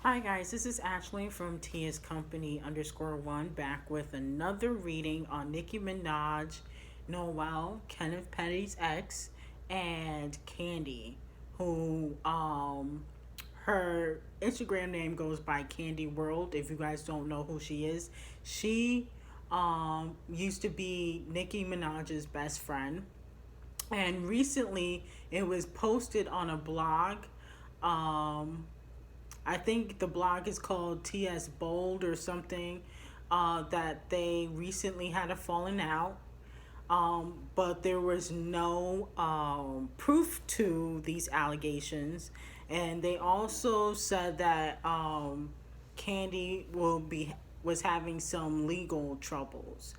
Hi guys, this is Ashley from TS Company _1 back with another reading on Nicki Minaj, Noelle, Kenneth Petty's ex, and Kandi, who her Instagram name goes by Candy World. If you guys don't know who she is, she used to be Nicki Minaj's best friend, and recently it was posted on a blog. Um, I think the blog is called TS Bold or something. That they recently had a falling out, but there was no proof to these allegations, and they also said that Candy will be was having some legal troubles.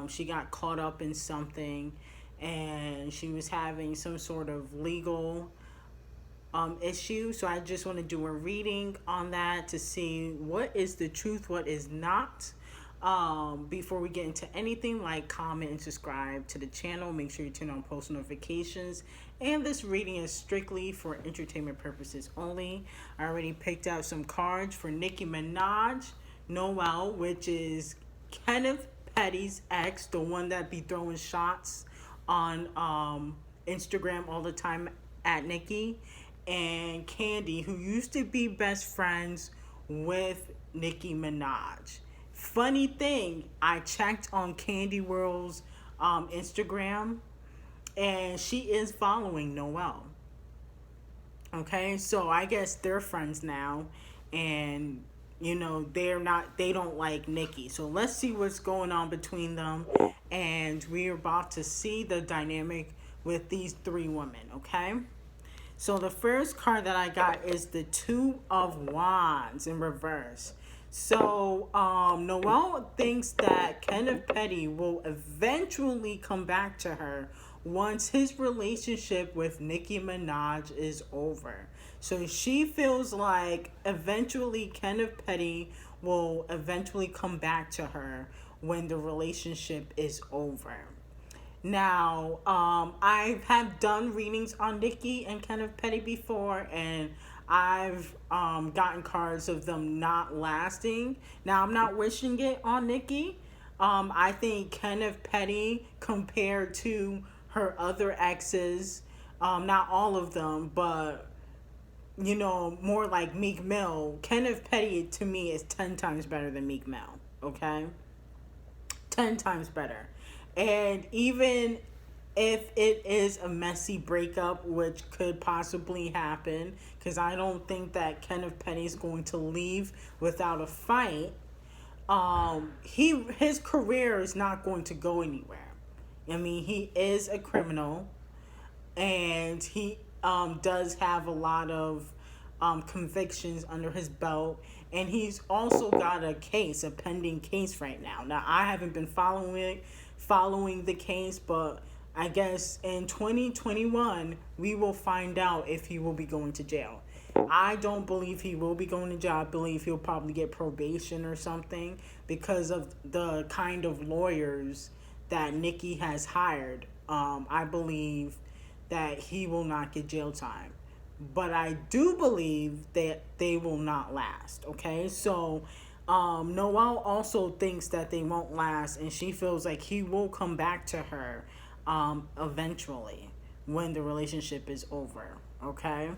She got caught up in something, and she was having some sort of legal issue. So I just want to do a reading on that to see what is the truth, what is not. Before we get into anything, like, comment, and subscribe to the channel. Make sure you turn on post notifications. And this reading is strictly for entertainment purposes only. I already picked out some cards for Nicki Minaj, Noelle, which is Kenneth Petty's ex, the one that be throwing shots on Instagram all the time at Nicki, and Kandi, who used to be best friends with Nicki Minaj. Funny thing, I checked on Candy World's Instagram, and she is following Noelle. Okay, so I guess they're friends now, and they don't like Nicki. So let's see what's going on between them, and we're about to see the dynamic with these three women. Okay. So the first card that I got is the Two of Wands in reverse. So Noelle thinks that Kenneth Petty will eventually come back to her once his relationship with Nicki Minaj is over. So she feels like eventually Kenneth Petty will eventually come back to her when the relationship is over. Now, I have done readings on Nicki and Kenneth Petty before, and I've gotten cards of them not lasting. Now, I'm not wishing it on Nicki. I think Kenneth Petty, compared to her other exes, not all of them, but more like Meek Mill. Kenneth Petty to me is 10 times better than Meek Mill. Okay, 10 times better. And even if it is a messy breakup, which could possibly happen, because I don't think that Kenneth Petty is going to leave without a fight, his career is not going to go anywhere. I mean, he is a criminal, and he does have a lot of convictions under his belt, and he's also got a pending case right now. Now, I haven't been following the case, but I guess in 2021 we will find out if he will be going to jail. I don't believe he will be going to jail. I believe he'll probably get probation or something because of the kind of lawyers that Nicki has hired. I believe that he will not get jail time, but I do believe that they will not last. Okay, so Noelle also thinks that they won't last, and she feels like he will come back to her eventually when the relationship is over. Okay,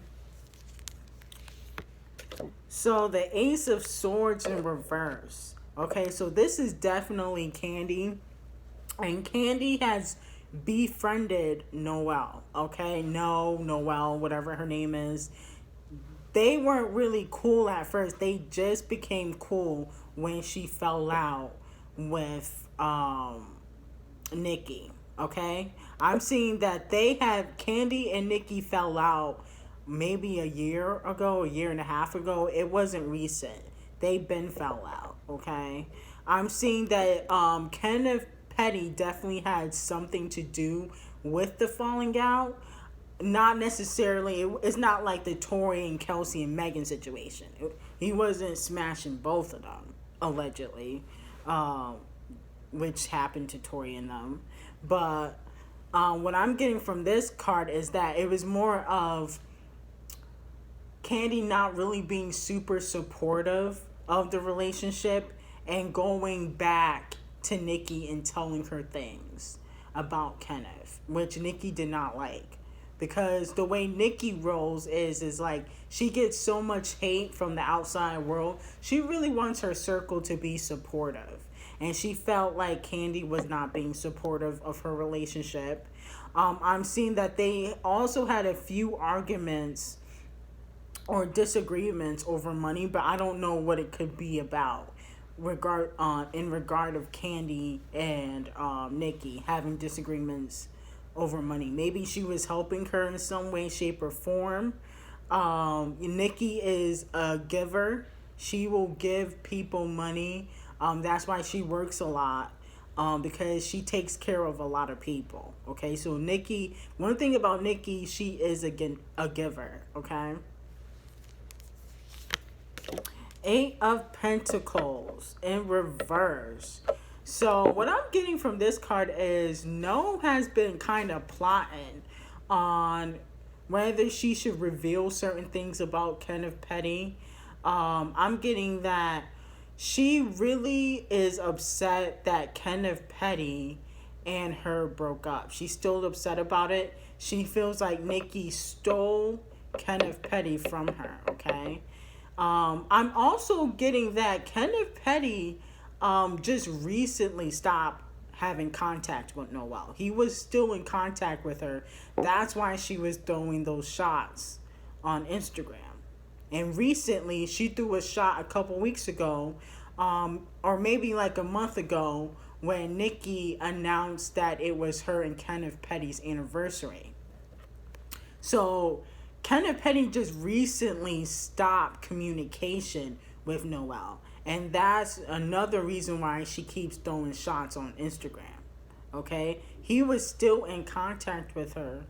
so the Ace of Swords in reverse. Okay, so this is definitely Kandi, and Kandi has befriended Noelle. Okay, Noelle, whatever her name is. They weren't really cool at first. They just became cool when she fell out with Nicki. Okay, I'm seeing that they had Kandi and Nicki fell out maybe a year ago, a year and a half ago. It wasn't recent. They been fell out. Okay, I'm seeing that Kenneth Petty definitely had something to do with the falling out. Not necessarily, it's not like the Tori and Kelsey and Megan situation. He wasn't smashing both of them, allegedly, which happened to Tori and them. But what I'm getting from this card is that it was more of Kandi not really being super supportive of the relationship and going back to Nicki and telling her things about Kenneth, which Nicki did not like. Because the way Nicki rolls is like she gets so much hate from the outside world. She really wants her circle to be supportive. And she felt like Kandi was not being supportive of her relationship. I'm seeing that they also had a few arguments or disagreements over money, but I don't know what it could be about. In regard of Kandi and Nicki having disagreements over money. Maybe she was helping her in some way, shape, or form. Nicki is a giver. She will give people money. That's why she works a lot. Because she takes care of a lot of people. Okay, so Nicki, one thing about Nicki, she is a giver. Okay. Eight of Pentacles in reverse. So what I'm getting from this card is No has been kind of plotting on whether she should reveal certain things about Kenneth Petty. I'm getting that she really is upset that Kenneth Petty and her broke up. She's still upset about it. She feels like Nicki stole Kenneth Petty from her, okay? I'm also getting that Kenneth Petty just recently stopped having contact with Noelle. He was still in contact with her. That's why she was throwing those shots on Instagram. And recently, she threw a shot a couple weeks ago, or maybe like a month ago, when Nicki announced that it was her and Kenneth Petty's anniversary. So Kenneth Petty just recently stopped communication with Noelle. And that's another reason why she keeps throwing shots on Instagram. Okay? He was still in contact with her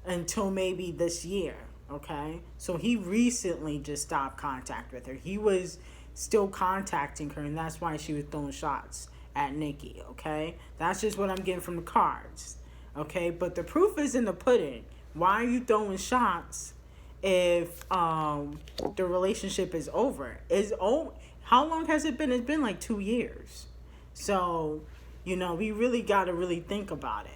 until maybe this year. Okay? So he recently just stopped contact with her. He was still contacting her, and that's why she was throwing shots at Nicki. Okay? That's just what I'm getting from the cards. Okay? But the proof is in the pudding. Why are you throwing shots if the relationship is over? How long has it been? It's been like 2 years. So, we really got to really think about it.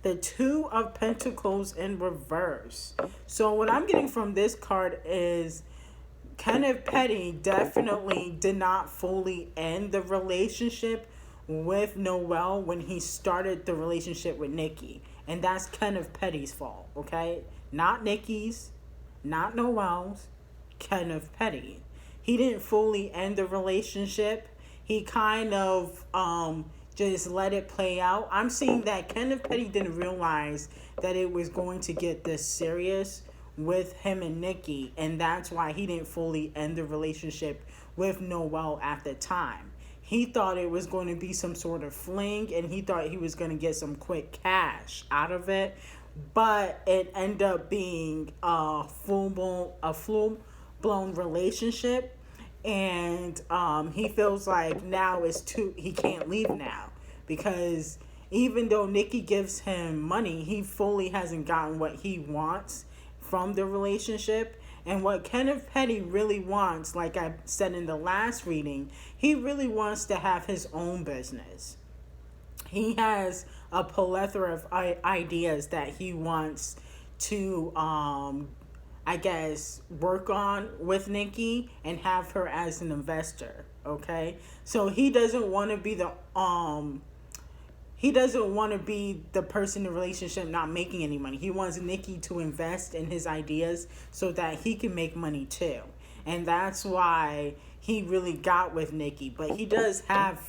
The Two of Pentacles in reverse. So what I'm getting from this card is Kenneth Petty definitely did not fully end the relationship with Noelle when he started the relationship with Nicki. And that's Kenneth Petty's fault, okay? Not Nicki's, not Noelle's, Kenneth Petty. He didn't fully end the relationship. He kind of just let it play out. I'm seeing that Kenneth Petty didn't realize that it was going to get this serious with him and Nicki, and that's why he didn't fully end the relationship with Noelle at the time. He thought it was going to be some sort of fling, and he thought he was going to get some quick cash out of it, but it ended up being a full-blown relationship. And he feels like now he can't leave now, because even though Nicki gives him money, he fully hasn't gotten what he wants from the relationship. And what Kenneth Petty really wants, like I said in the last reading, he really wants to have his own business. He has a plethora of ideas that he wants to work on with Nicki and have her as an investor, okay? So he doesn't want to be the person in the relationship not making any money. He wants Nicki to invest in his ideas so that he can make money too. And that's why he really got with Nicki. But he does have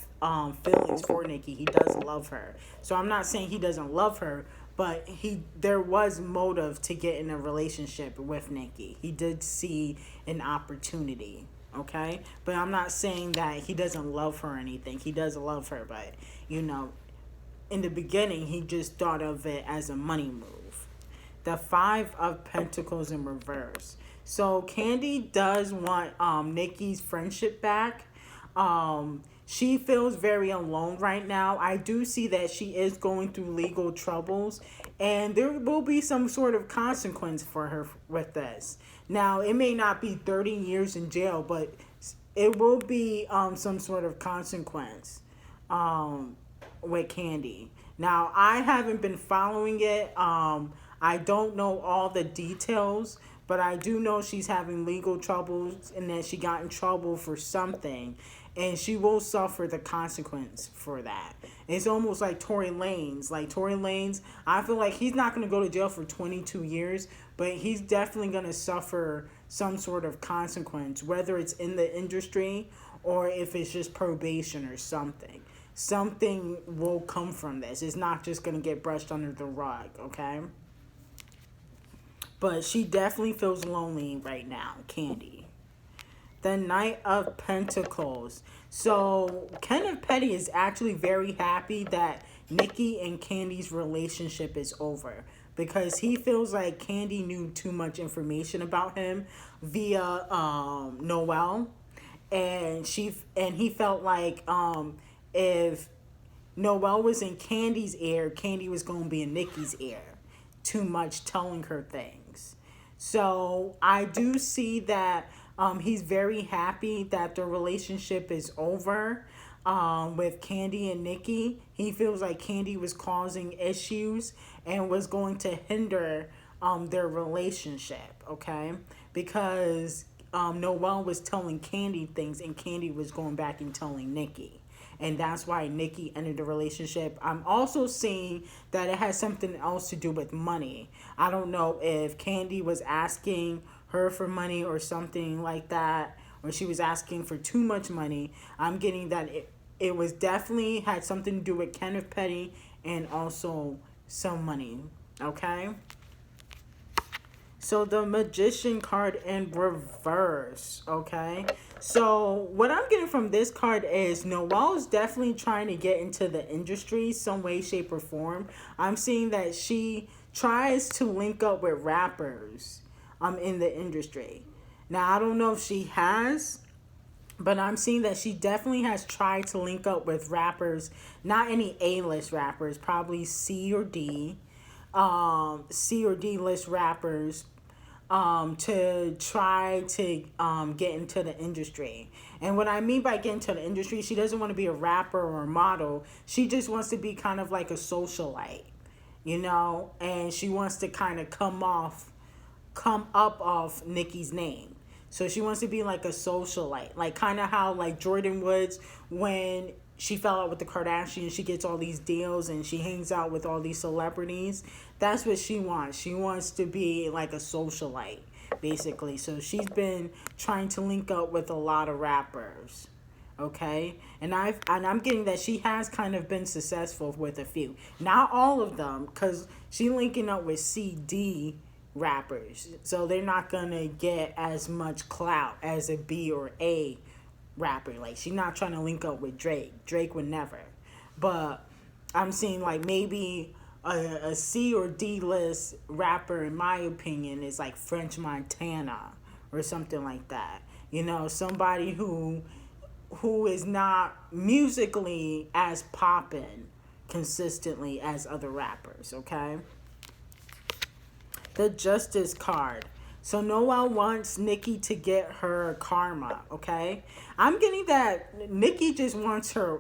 feelings for Nicki. He does love her. So I'm not saying he doesn't love her, but there was motive to get in a relationship with Nicki. He did see an opportunity, okay? But I'm not saying that he doesn't love her or anything. He does love her, but, in the beginning, he just thought of it as a money move. The Five of Pentacles in reverse. So Kandi does want Nicki's friendship back. She feels very alone right now. I do see that she is going through legal troubles, and there will be some sort of consequence for her with this. Now, it may not be 30 years in jail, but it will be some sort of consequence um, with Kandi. Now, I haven't been following it. I don't know all the details, but I do know she's having legal troubles and that she got in trouble for something, and she will suffer the consequence for that. It's almost like Tory Lanez. Like Tory Lanez, I feel like he's not going to go to jail for 22 years, but he's definitely going to suffer some sort of consequence, whether it's in the industry or if it's just probation or something. Something will come from this. It's not just going to get brushed under the rug, okay? But she definitely feels lonely right now, Kandi. The Knight of Pentacles. So, Kenneth Petty is actually very happy that Nicki and Candy's relationship is over, because he feels like Kandi knew too much information about him via Noelle, and he felt like if Noelle was in Candy's ear, Kandi was going to be in Nicki's ear. Too much telling her things. So I do see that he's very happy that the relationship is over with Kandi and Nicki. He feels like Kandi was causing issues and was going to hinder their relationship, okay? Because Noelle was telling Kandi things and Kandi was going back and telling Nicki. And that's why Nicki ended the relationship. I'm also seeing that it has something else to do with money. I don't know if Kandi was asking her for money or something like that, or she was asking for too much money. I'm getting that it was definitely had something to do with Kenneth Petty and also some money, okay? So the Magician card in reverse, okay? So what I'm getting from this card is Noelle is definitely trying to get into the industry some way, shape, or form. I'm seeing that she tries to link up with rappers in the industry. Now, I don't know if she has, but I'm seeing that she definitely has tried to link up with rappers, not any A-list rappers, probably C or D list rappers, to try to get into the industry. And what I mean by get into the industry, she doesn't want to be a rapper or a model. She just wants to be kind of like a socialite, you know, and she wants to kind of come up off Nicki's name. So she wants to be like a socialite, like kind of how like Jordan Woods, when she fell out with the Kardashians, she gets all these deals and she hangs out with all these celebrities. That's what she wants. She wants to be like a socialite, basically. So she's been trying to link up with a lot of rappers, okay? And I'm getting that she has kind of been successful with a few, not all of them, because she linking up with CD rappers, so they're not gonna get as much clout as a B or A rapper. Like, she's not trying to link up with Drake would never. But I'm seeing like maybe a C or D list rapper, in my opinion, is like French Montana or something like that, you know, somebody who is not musically as poppin' consistently as other rappers, okay? The Justice card. So Noelle wants Nicki to get her karma, okay? I'm getting that Nicki just wants her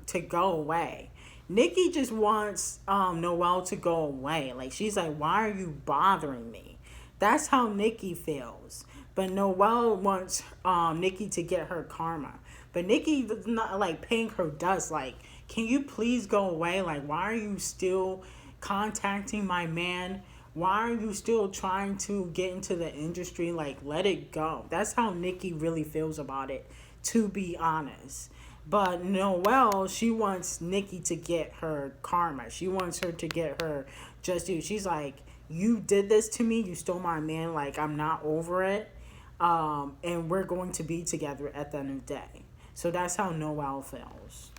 to go away. Nicki just wants Noelle to go away. Like, she's like, why are you bothering me? That's how Nicki feels. But Noelle wants Nicki to get her karma. But Nicki is not like paying her dust. Like, can you please go away? Like, why are you still contacting my man? Why are you still trying to get into the industry? Like, let it go. That's how Nicki really feels about it, to be honest. But Noelle, she wants Nicki to get her karma. She wants her to get her just due. She's like, you did this to me. You stole my man. Like, I'm not over it. And we're going to be together at the end of the day. So that's how Noelle feels.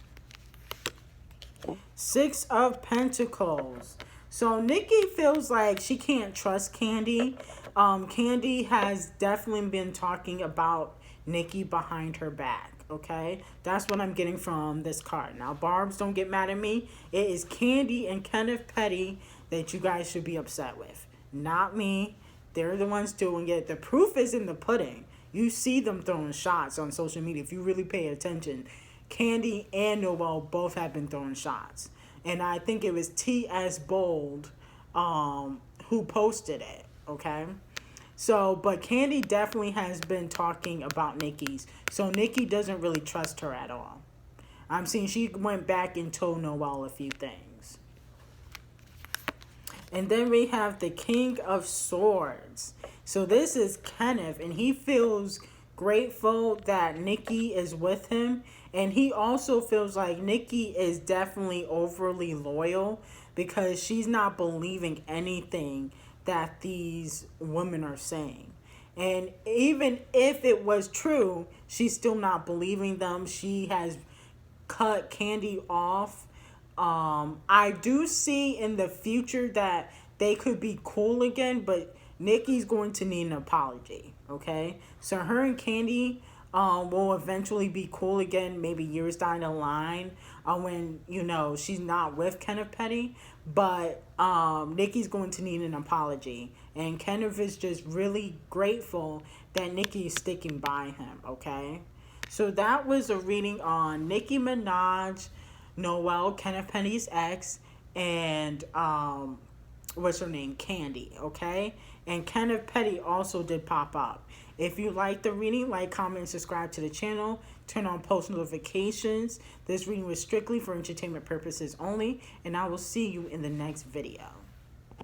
Six of Pentacles. So Nicki feels like she can't trust Kandi. Kandi has definitely been talking about Nicki behind her back. Okay, that's what I'm getting from this card. Now, Barbs, don't get mad at me. It is Kandi and Kenneth Petty that you guys should be upset with, not me. They're the ones doing it. The proof is in the pudding. You see them throwing shots on social media. If you really pay attention, Kandi and Noelle both have been throwing shots. And I think it was T.S. Bold who posted it, okay? So, but Kandi definitely has been talking about Nicki's. So Nicki doesn't really trust her at all. I'm seeing she went back and told Noelle a few things. And then we have the King of Swords. So this is Kenneth, and he feels grateful that Nicki is with him. And he also feels like Nicki is definitely overly loyal because she's not believing anything that these women are saying. And even if it was true, she's still not believing them. She has cut Kandi off. I do see in the future that they could be cool again, but Nicki's going to need an apology, okay? So her and Kandi will eventually be cool again, maybe years down the line when, you know, she's not with Kenneth Petty. But Nicki's going to need an apology. And Kenneth is just really grateful that Nicki is sticking by him, okay? So that was a reading on Nicki Minaj, Noelle, Kenneth Petty's ex, and what's her name? Kandi, okay? And Kenneth Petty also did pop up. If you like the reading, like, comment, and subscribe to the channel. Turn on post notifications. This reading was strictly for entertainment purposes only, and I will see you in the next video.